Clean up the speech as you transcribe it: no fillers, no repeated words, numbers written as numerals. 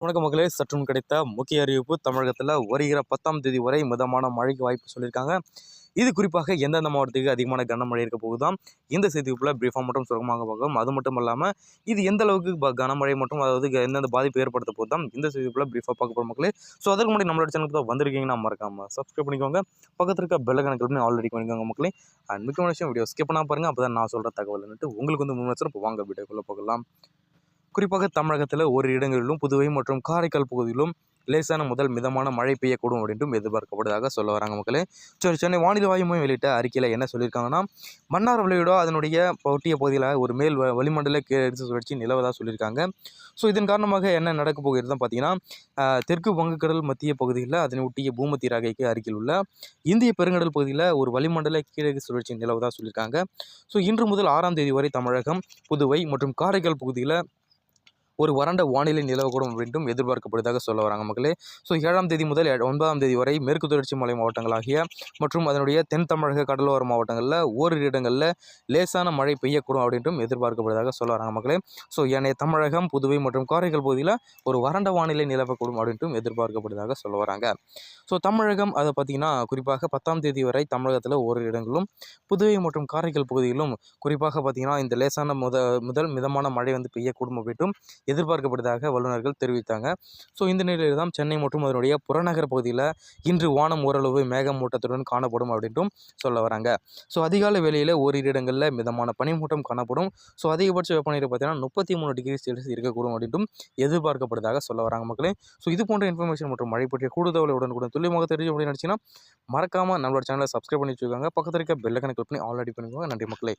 வணக்கம் மக்களே, சற்றும் கிடைத்த முக்கிய அறிவிப்பு. தமிழகத்தில் வருகிற 10ஆம் தேதி வரை மிதமான மழைக்கு வாய்ப்பு சொல்லியிருக்காங்க. இது குறிப்பாக எந்தெந்த மாவட்டத்துக்கு அதிகமான கனமழை இருக்க போகுதாம் இந்த செய்திக்குள்ள பிரீஃபாக மட்டும் சுருக்கமாக பார்க்கும். அது மட்டும் இல்லாமல் இது எந்த அளவுக்கு கனமழை மற்றும் அதாவது எந்தெந்த பாதிப்பு ஏற்படுத்த போதும் இந்த செய்திக்குள்ள பிரீஃபாக பார்க்க போகிற மக்களே. ஸோ அதற்கு முன்னாடி நம்மளோட சேனலுக்கு தான் வந்திருக்கீங்கன்னா மறக்காமல் சப்ஸ்கிரைப் பண்ணிக்கோங்க. பக்கத்தில் இருக்க பெல் ஐகானை கிளிக் பண்ணி ஆல்ரெடி பண்ணிக்கோங்க மக்களே. அண்ட் முக்கியமான விஷயம், வீடியோ ஸ்கிப் பண்ணால் பாருங்கள். அப்போ தான் நான் சொல்கிற தகவல் உங்களுக்கு வந்து 3 வருஷம் இப்போ வாங்க வீடியோக்குள்ளே போகலாம். குறிப்பாக தமிழகத்தில் ஒரு இடங்களிலும் புதுவை மற்றும் காரைக்கால் பகுதியிலும் லேசான முதல் மிதமான மழை பெய்யக்கூடும் அப்படின்ட்டும் எதிர்பார்க்கப்படுவதாக சொல்ல வராங்க மக்களே. சரி, சென்னை வானிலை ஆய்வு மையம் வெளியிட்ட அறிக்கையில் என்ன சொல்லியிருக்காங்கன்னா, மன்னார் வளைகுடா அதனுடைய ஒட்டிய பகுதியில் ஒரு மேல் வளிமண்டல கீழடுக்கு சுழற்சி நிலவதாக சொல்லியிருக்காங்க. ஸோ இதன் காரணமாக என்ன நடக்க போகிறது தான் பார்த்தீங்கன்னா, தெற்கு வங்கக்கடல் மத்திய பகுதியில் அதனை ஒட்டிய பூமத்திய ரேகைக்கு அருகில் உள்ள இந்திய பெருங்கடல் பகுதியில் ஒரு வளிமண்டல கீழடுக்கு சுழற்சி நிலவதாக சொல்லியிருக்காங்க. ஸோ இன்று முதல் 6ஆம் தேதி வரை தமிழகம், புதுவை மற்றும் காரைக்கால் பகுதியில் ஒரு வறண்ட வானிலை நிலவக்கூடும் அப்படின்றும் எதிர்பார்க்கப்படுவதாக சொல்ல வராங்க மக்களே. ஸோ 7ஆம் தேதி முதல் 9ஆம் தேதி வரை மேற்கு தொடர்ச்சி மலை மாவட்டங்களாகிய மற்றும் அதனுடைய தென் தமிழக கடலோர மாவட்டங்களில் ஓரிரு இடங்களில் லேசான மழை பெய்யக்கூடும் அப்படின்றும் எதிர்பார்க்கப்படுவதாக சொல்ல வராங்க மக்களே. ஸோ ஏனைய தமிழகம், புதுவை மற்றும் காரைக்கால் பகுதியில் ஒரு வறண்ட வானிலை நிலவக்கூடும் அப்படின்றும் எதிர்பார்க்கப்படுவதாக சொல்ல வராங்க. ஸோ தமிழகம் அதை பார்த்திங்கன்னா குறிப்பாக 10ஆம் தேதி வரை தமிழகத்தில் ஓரிரு இடங்களும், புதுவை மற்றும் காரைக்கால் பகுதியிலும் குறிப்பாக பார்த்திங்கன்னா இந்த லேசான முதல் மிதமான மழை வந்து பெய்யக்கூடும் அப்படின்ட்டும் எதிர்பார்க்கப்படுவதாக வல்லுநர்கள் தெரிவித்தாங்க. ஸோ இந்த நிலையில் தான் சென்னை மற்றும் அதனுடைய புறநகர் பகுதியில் இன்று வானம் ஓரளவு மேகமூட்டத்துடன் காணப்படும் அப்படின்ட்டும் சொல்ல வராங்க. ஸோ அதிகாலை வேளையில் ஓரிரு இடங்களில் மிதமான பனிமூட்டம் காணப்படும். ஸோ அதிகபட்ச வெப்பநிலை பார்த்தீங்கன்னா 33 டிகிரி செல்சியஸ் இருக்கக்கூடும் அப்படின்ட்டும் எதிர்பார்க்கப்படுவதாக சொல்ல வராங்க மக்களே. ஸோ இது போன்ற இன்ஃபர்மேஷன் மற்றும் மழை பற்றிய கூடுதல் உடனுக்குடன் துல்லியமாக தெரிஞ்சு அப்படின்னு நினச்சிங்கன்னா மறக்காமல் நம்மளோட சேனலை சப்ஸ்கிரைப் பண்ணி வச்சுக்கோங்க. பக்கத்தில் இருக்க பெல் ஐகானை கிளிக் பண்ணி ஆல்ரெடி பண்ணிக்கோங்க. நன்றி மக்களே.